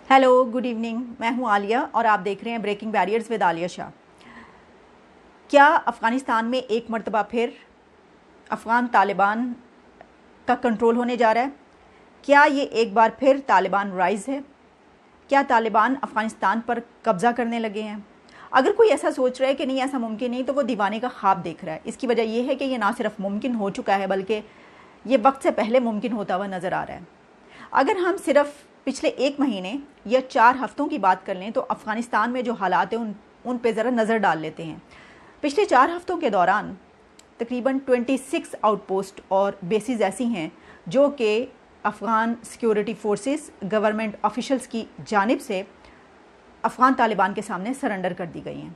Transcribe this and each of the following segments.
Hello, good evening. मैं हूं आलिया और आप देख रहे हैं Breaking Barriers with Alia Shah. क्या अफ़गानिस्तान में एक मरतबा फिर अफ़गान तालिबान का कंट्रोल होने जा रहा है? क्या ये एक बार फिर तालिबान राइज़ है? क्या तालिबान अफ़गानिस्तान पर कब्ज़ा करने लगे हैं? अगर कोई ऐसा सोच रहा है कि नहीं ऐसा मुमकिन नहीं, तो वो दीवाने का ख्वाब देख रहा है। इसकी वजह यह है कि ये ना सिर्फ मुमकिन हो चुका है बल्कि ये वक्त से पहले मुमकिन होता हुआ नज़र आ रहा है। अगर हम सिर्फ पिछले 1 महीने या 4 हफ्तों की बात कर लें तो अफ़गानिस्तान में जो हालात हैं उन पे ज़रा नज़र डाल लेते हैं। पिछले 4 हफ्तों के दौरान तकरीबन 26 आउटपोस्ट और बेसिस ऐसी हैं जो कि Afghan security forces, government officials की जानिब से अफ़गान तालिबान के सामने सरेंडर कर दी गई हैं।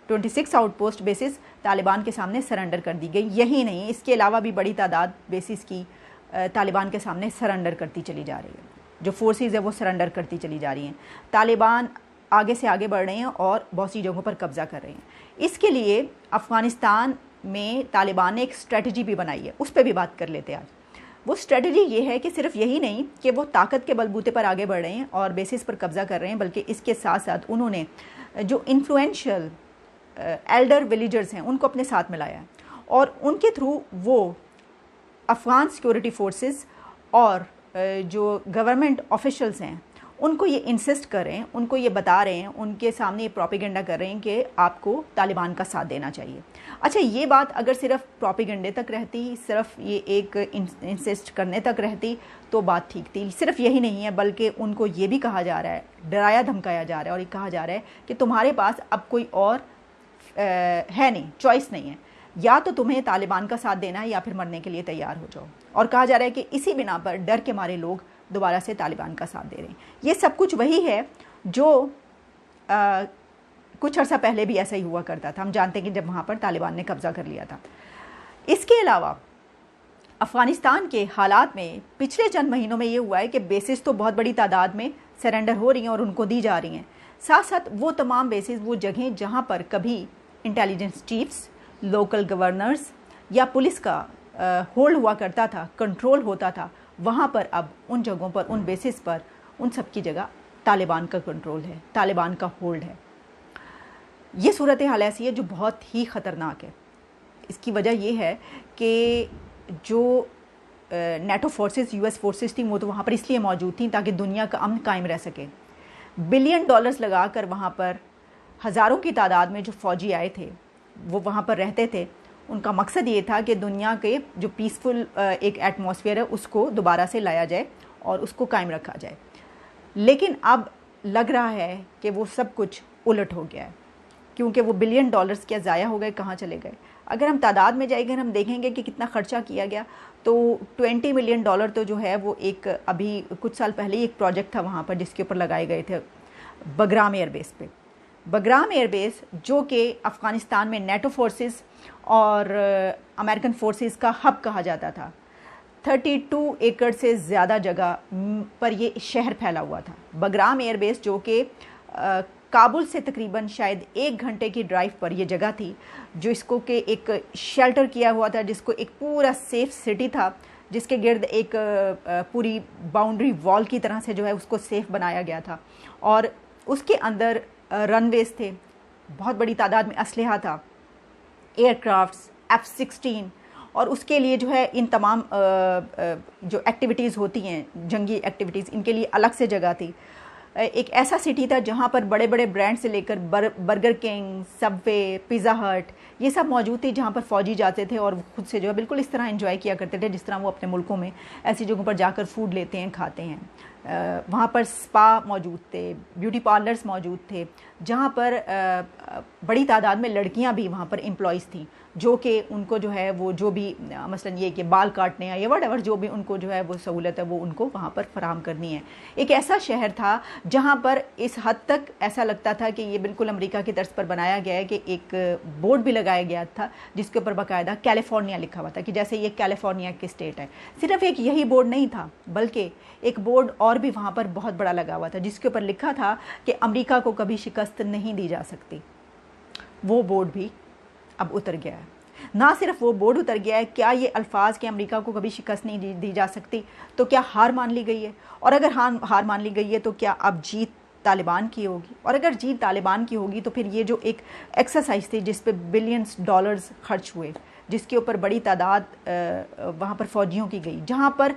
26 आउटपोस्ट बेसिस तालिबान के सामने सरेंडर कर दी गई। यही नहीं, इसके अलावा भी बड़ी तादाद बेसिस की तालिबान के सामने सरेंडर करती चली जा रही है। जो फोर्सेस है वो सरेंडर करती चली जा रही हैं। तालिबान आगे से आगे बढ़ रहे हैं और बहुत सी जगहों पर कब्ज़ा कर रहे हैं। इसके लिए अफ़गानिस्तान में तालिबान ने एक स्ट्रेटजी भी बनाई है, उस पर भी बात कर लेते हैं आज। वो स्ट्रेटजी ये है कि सिर्फ यही नहीं कि वो ताकत के बलबूते पर आगे बढ़ रहे हैं और बेसिस पर कब्ज़ा कर रहे हैं, बल्कि इसके साथ साथ उन्होंने जो इन्फ्लुएंशियल एल्डर विलेजर्स हैं उनको अपने साथ मिलाया है और उनके थ्रू वो अफ़गान सिक्योरिटी फोर्सेस और जो गवर्नमेंट ऑफिशल्स हैं उनको ये इंसिस्ट कर रहे हैं, उनको ये बता रहे हैं, उनके सामने ये प्रोपेगेंडा कर रहे हैं कि आपको तालिबान का साथ देना चाहिए। अच्छा, ये बात अगर सिर्फ प्रोपेगेंडे तक रहती, सिर्फ ये एक इंसिस्ट करने तक रहती तो बात ठीक थी। सिर्फ यही नहीं है बल्कि उनको ये भी कहा जा रहा है, डराया धमकाया जा रहा है और ये कहा जा रहा है कि तुम्हारे पास अब कोई और है नहीं, चॉइस नहीं है, या तो तुम्हें तालिबान का साथ देना है या फिर मरने के लिए तैयार हो जाओ। और कहा जा रहा है कि इसी बिना पर डर के मारे लोग दोबारा से तालिबान का साथ दे रहे हैं। ये सब कुछ वही है जो कुछ अर्सा पहले भी ऐसा ही हुआ करता था। हम जानते हैं कि जब वहाँ पर तालिबान ने कब्ज़ा कर लिया था। इसके अलावा अफ़गानिस्तान के हालात में पिछले चंद महीनों में ये हुआ है कि बेसिस तो बहुत बड़ी तादाद में सरेंडर हो रही हैं और उनको दी जा रही हैं। साथ साथ वो तमाम बेसिस, वो जगहें जहाँ पर कभी इंटेलिजेंस चीफ्स, लोकल गवर्नर्स या पुलिस का होल्ड हुआ करता था, कंट्रोल होता था, वहाँ पर अब उन जगहों पर, उन बेसिस पर, उन सब की जगह तालिबान का कंट्रोल है, तालिबान का होल्ड है। ये सूरत हाल ऐसी है जो बहुत ही ख़तरनाक है। इसकी वजह यह है कि जो नेटो फोर्सेस, यूएस फोर्सेस थी, वो तो वहाँ पर इसलिए मौजूद थी ताकि दुनिया का अमन कायम रह सके। बिलियन डॉलर्स लगा कर वहाँ पर हज़ारों की तादाद में जो फ़ौजी आए थे वो वहाँ पर रहते थे। उनका मकसद ये था कि दुनिया के जो पीसफुल एक एटमॉस्फेयर है उसको दोबारा से लाया जाए और उसको कायम रखा जाए। लेकिन अब लग रहा है कि वो सब कुछ उलट हो गया है, क्योंकि वो बिलियन डॉलर्स क्या ज़ाया हो गए, कहाँ चले गए। अगर हम तादाद में जाएंगे, हम देखेंगे कि कितना ख़र्चा किया गया, तो 20 मिलियन डॉलर तो जो है वो एक अभी कुछ साल पहले ही एक प्रोजेक्ट था वहाँ पर जिसके ऊपर लगाए गए थे बगराम एयरबेस पे। बगराम एयरबेस जो कि अफ़गानिस्तान में नेटो फोर्सेस और अमेरिकन फोर्सेस का हब कहा जाता था। 32 एकड़ से ज़्यादा जगह पर ये शहर फैला हुआ था। बगराम एयरबेस जो कि काबुल से तकरीबन शायद 1 घंटे की ड्राइव पर यह जगह थी, जो इसको के एक शेल्टर किया हुआ था, जिसको एक पूरा सेफ सिटी था, जिसके गिर्द एक पूरी बाउंड्री वॉल की तरह से जो है उसको सेफ बनाया गया था। और उसके अंदर रनवेज थे, बहुत बड़ी तादाद में असलहा था, एयरक्राफ्ट्स, F-16, और उसके लिए जो है इन तमाम जो एक्टिविटीज़ होती हैं, जंगी एक्टिविटीज़, इनके लिए अलग से जगह थी। एक ऐसा सिटी था जहाँ पर बड़े बड़े ब्रांड से लेकर बर्गर किंग, सबवे, पिज़्ज़ा हट, ये सब मौजूद थी, जहाँ पर फ़ौजी जाते थे और खुद से जो है बिल्कुल इस तरह एंजॉय किया करते थे जिस तरह वो अपने मुल्कों में ऐसी जगहों पर जाकर फूड लेते हैं, खाते हैं। वहाँ पर स्पा मौजूद थे, ब्यूटी पार्लर्स मौजूद थे, जहाँ पर बड़ी तादाद में लड़कियाँ भी वहाँ पर एम्प्लॉइज़ थीं, जो कि उनको जो है वो जो भी मसलन ये कि बाल काटने या वट जो भी उनको जो है वो सहूलत है वो उनको वहाँ पर फराहम करनी है। एक ऐसा शहर था जहाँ पर इस हद तक ऐसा लगता था कि ये बिल्कुल अमेरिका की तर्ज पर बनाया गया है कि एक बोर्ड भी लगाया गया था जिसके ऊपर बाकायदा कैलिफोर्निया लिखा हुआ था, कि जैसे ये कैलिफोर्निया की स्टेट है। सिर्फ एक यही बोर्ड नहीं था, बल्कि एक बोर्ड और भी वहाँ पर बहुत बड़ा लगा हुआ था जिसके ऊपर लिखा था कि अमेरिका को कभी शिकस्त नहीं दी जा सकती। वो बोर्ड भी अब उतर गया है। ना सिर्फ वो बोर्ड उतर गया है, क्या ये अल्फाज कि अमेरिका को कभी शिकस्त नहीं दी जा सकती, तो क्या हार मान ली गई है? और अगर हार मान ली गई है तो क्या अब जीत तालिबान की होगी? और अगर जीत तालिबान की होगी तो फिर ये जो एक एक्सरसाइज थी जिस पे बिलियंस डॉलर्स खर्च हुए, जिसके ऊपर बड़ी तादाद वहाँ पर फ़ौजियों की गई, जहाँ पर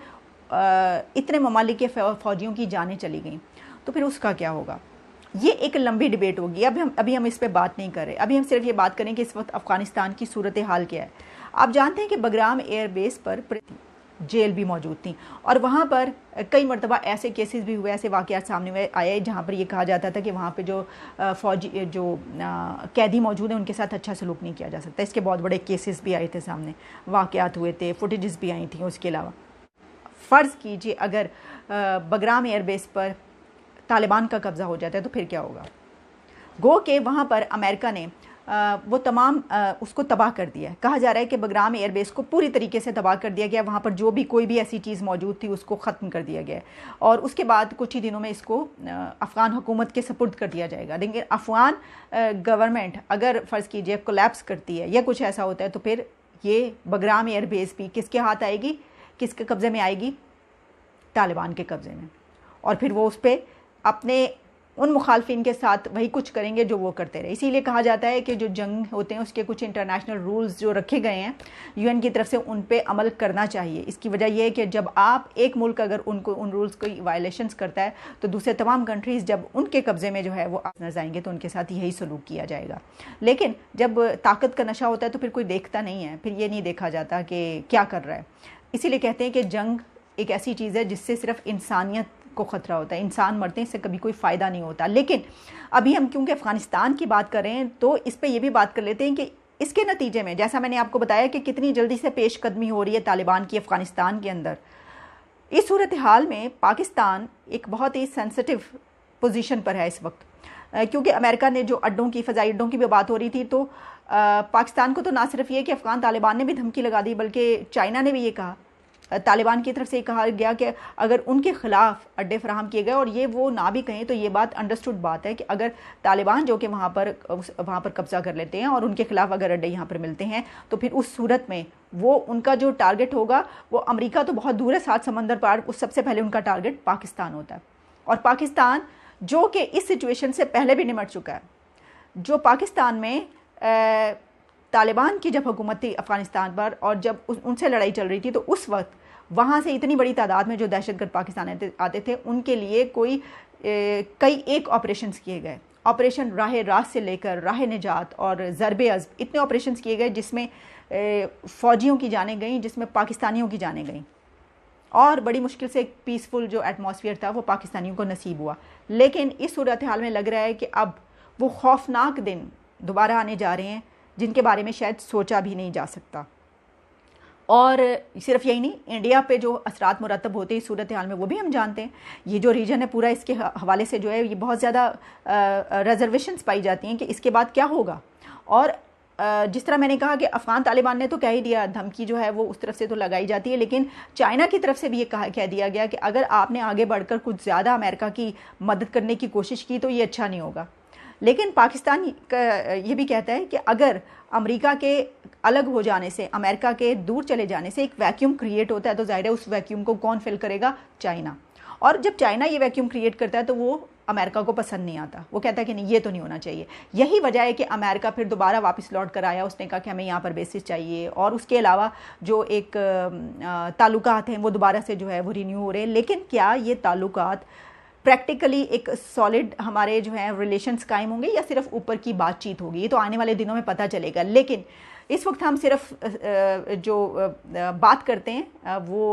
इतने ममालिक के फ़ौजियों की जानें चली गई, तो फिर उसका क्या होगा? ये एक लंबी डिबेट होगी। अभी हम इस पे बात नहीं कर रहे। अभी हम सिर्फ ये बात करें कि इस वक्त अफ़गानिस्तान की सूरत हाल क्या है। आप जानते हैं कि बगराम एयरबेस पर जेल भी मौजूद थी और वहाँ पर कई मरतबा ऐसे केसेस भी हुए, ऐसे वाक़यात सामने आए जहाँ पर ये कहा जाता था कि वहाँ पे जो फ़ौजी जो कैदी मौजूद हैं उनके साथ अच्छा सलूक नहीं किया जा सकता। इसके बहुत बड़े केसेस भी आए थे सामने, वाक़यात हुए थे, फुटेजेस भी आई थी। उसके अलावा फ़र्ज़ कीजिए अगर बगराम एयरबेस पर तालिबान का कब्ज़ा हो जाता है तो फिर क्या होगा? गो के वहाँ पर अमेरिका ने वो तमाम उसको तबाह कर दिया है। कहा जा रहा है कि बगराम एयरबेस को पूरी तरीके से तबाह कर दिया गया। वहाँ पर जो भी कोई भी ऐसी चीज़ मौजूद थी उसको ख़त्म कर दिया गया और उसके बाद कुछ ही दिनों में इसको अफ़गान हुकूमत के सपुर्द कर दिया जाएगा। लेकिन अफ़गान गवर्नमेंट अगर फ़र्ज़ कीजिए कोलैप्स करती है या कुछ ऐसा होता है तो फिर ये बगराम एयरबेस भी किसके हाथ आएगी, किसके कब्ज़े में आएगी? तालिबान के कब्ज़े में। और फिर वो उस पर अपने उन मुखालफिन के साथ वही कुछ करेंगे जो वो करते रहे। इसीलिए कहा जाता है कि जो जंग होते हैं उसके कुछ इंटरनेशनल रूल्स जो रखे गए हैं यूएन की तरफ से, उन पे अमल करना चाहिए। इसकी वजह यह है कि जब आप एक मुल्क अगर उन रूल्स को वायलेशंस करता है तो दूसरे तमाम कंट्रीज़ जब उनके कब्ज़े में जो है वो नजर जाएंगे तो उनके साथ यही सलूक किया जाएगा। लेकिन जब ताकत का नशा होता है तो फिर कोई देखता नहीं है, फिर ये नहीं देखा जाता कि क्या कर रहा है। इसीलिए कहते हैं कि जंग एक ऐसी चीज़ है जिससे सिर्फ इंसानियत को ख़तरा होता है, इंसान मरते हैं, इससे कभी कोई फ़ायदा नहीं होता। लेकिन अभी हम क्योंकि अफ़गानिस्तान की बात कर रहे हैं तो इस पर यह भी बात कर लेते हैं कि इसके नतीजे में, जैसा मैंने आपको बताया कि कितनी जल्दी से पेशकदमी हो रही है तालिबान की अफ़गानिस्तान के अंदर, इस सूरत हाल में पाकिस्तान एक बहुत ही सेंसिटिव पोजीशन पर है इस वक्त। क्योंकि अमेरिका ने जो अड्डों की, फ़ज़ाई अड्डों की भी बात हो रही थी, तो पाकिस्तान को तो ना सिर्फ ये कि अफ़गान तालिबान ने भी धमकी लगा दी, बल्कि चाइना ने भी ये कहा, तालिबान की तरफ से कहा गया कि अगर उनके ख़िलाफ़ अड्डे फराहम किए गए, और ये वो ना भी कहें तो ये बात अंडरस्टूड बात है कि अगर तालिबान जो कि वहाँ पर कब्ज़ा कर लेते हैं और उनके ख़िलाफ़ अगर अड्डे यहाँ पर मिलते हैं तो फिर उस सूरत में वो उनका जो टारगेट होगा वो अमेरिका तो बहुत दूर है, 7 समंदर पार, उस सबसे पहले उनका टारगेट पाकिस्तान होता है। और पाकिस्तान जो कि इस सिचुएशन से पहले भी निमट चुका है, जो पाकिस्तान में तालिबान की जब हुकूमत थी अफ़गानिस्तान पर और जब उनसे लड़ाई चल रही थी तो उस वक्त वहाँ से इतनी बड़ी तादाद में जो दहशतगर्द पाकिस्तान आते थे उनके लिए कई एक ऑपरेशंस किए गए। ऑपरेशन राह रास्त से लेकर राह निजात और ज़रबे अज़्ब, इतने ऑपरेशंस किए गए जिसमें फ़ौजियों की जानें गई, जिसमें पाकिस्तानियों की जानें गई, और बड़ी मुश्किल से एक पीसफुल जो एटमॉस्फेयर था वो पाकिस्तानियों को नसीब हुआ। लेकिन इस सूरत हाल में लग रहा है कि अब वो खौफनाक दिन दोबारा आने जा रहे हैं जिनके बारे में शायद सोचा भी नहीं जा सकता। और सिर्फ यही नहीं, इंडिया पे जो असरात मुरतब होते हैं इस सूरत हाल में वो भी हम जानते हैं। ये जो रीजन है पूरा, इसके हवाले से जो है ये बहुत ज़्यादा रिजर्वेशंस पाई जाती हैं कि इसके बाद क्या होगा। और जिस तरह मैंने कहा कि अफ़गान तालिबान ने तो कह ही दिया, धमकी जो है वो उस तरफ से तो लगाई जाती है, लेकिन चाइना की तरफ से भी ये कह दिया गया कि अगर आपने आगे बढ़कर कुछ ज़्यादा अमेरिका की मदद करने की कोशिश की तो ये अच्छा नहीं होगा। लेकिन पाकिस्तान ये भी कहता है कि अगर अमेरिका के अलग हो जाने से, अमेरिका के दूर चले जाने से एक वैक्यूम क्रिएट होता है तो ज़ाहिर है उस वैक्यूम को कौन फिल करेगा? चाइना। और जब चाइना ये वैक्यूम क्रिएट करता है तो वो अमेरिका को पसंद नहीं आता, वो कहता है कि नहीं, ये तो नहीं होना चाहिए। यही वजह है कि अमेरिका फिर दोबारा वापस लौट कर आया, उसने कहा कि हमें यहाँ पर बेसिस चाहिए, और उसके अलावा जो एक ताल्लुकात हैं वो दोबारा से जो है वो रिन्यू हो रहे हैं। लेकिन क्या ये ताल्लुकात प्रैक्टिकली एक सॉलिड हमारे जो है रिलेशंस कायम होंगे या सिर्फ ऊपर की बातचीत होगी? ये तो आने वाले दिनों में पता चलेगा। लेकिन इस वक्त हम सिर्फ जो बात करते हैं वो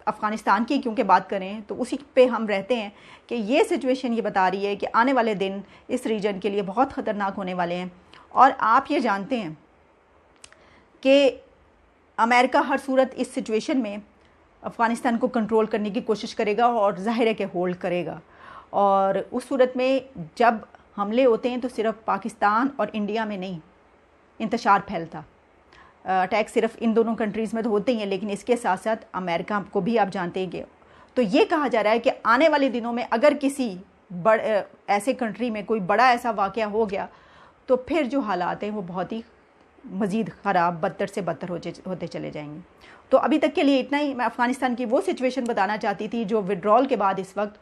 अफ़गानिस्तान की क्योंकि बात करें तो उसी पे हम रहते हैं कि ये सिचुएशन ये बता रही है कि आने वाले दिन इस रीजन के लिए बहुत ख़तरनाक होने वाले हैं। और आप ये जानते हैं कि अमेरिका हर सूरत इस सिचुएशन में अफ़गानिस्तान को कंट्रोल करने की कोशिश करेगा और ज़ाहिर है कि होल्ड करेगा। और उस सूरत में जब हमले होते हैं तो सिर्फ पाकिस्तान और इंडिया में नहीं इंतशार फैलता। अटैक सिर्फ इन दोनों कंट्रीज़ में तो होते ही हैं, लेकिन इसके साथ साथ अमेरिका को भी आप जानते हैं कि, तो ये कहा जा रहा है कि आने वाले दिनों में अगर किसी ऐसे कंट्री में कोई बड़ा ऐसा वाक़या हो गया तो फिर जो हालात हैं वो बहुत ही मज़ीद ख़राब, बदतर से बदतर होते चले जाएंगे। तो अभी तक के लिए इतना ही। मैं अफ़गानिस्तान की वो सिचुएशन बताना चाहती थी जो विड्रॉल के बाद इस वक्त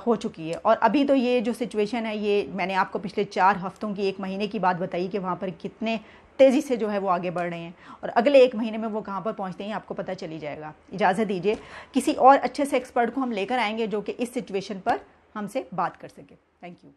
हो चुकी है। और अभी तो ये जो सिचुएशन है, ये मैंने आपको पिछले 4 हफ्तों की, 1 महीने की बात बताई कि वहाँ पर कितने तेज़ी से जो है वो आगे बढ़ रहे हैं, और अगले 1 महीने में वो कहाँ पर पहुँचते हैं आपको पता चली जाएगा। इजाज़त दीजिए, किसी और अच्छे से एक्सपर्ट को हम लेकर आएंगे जो कि इस सिचुएशन पर हमसे बात कर सके। Thank you.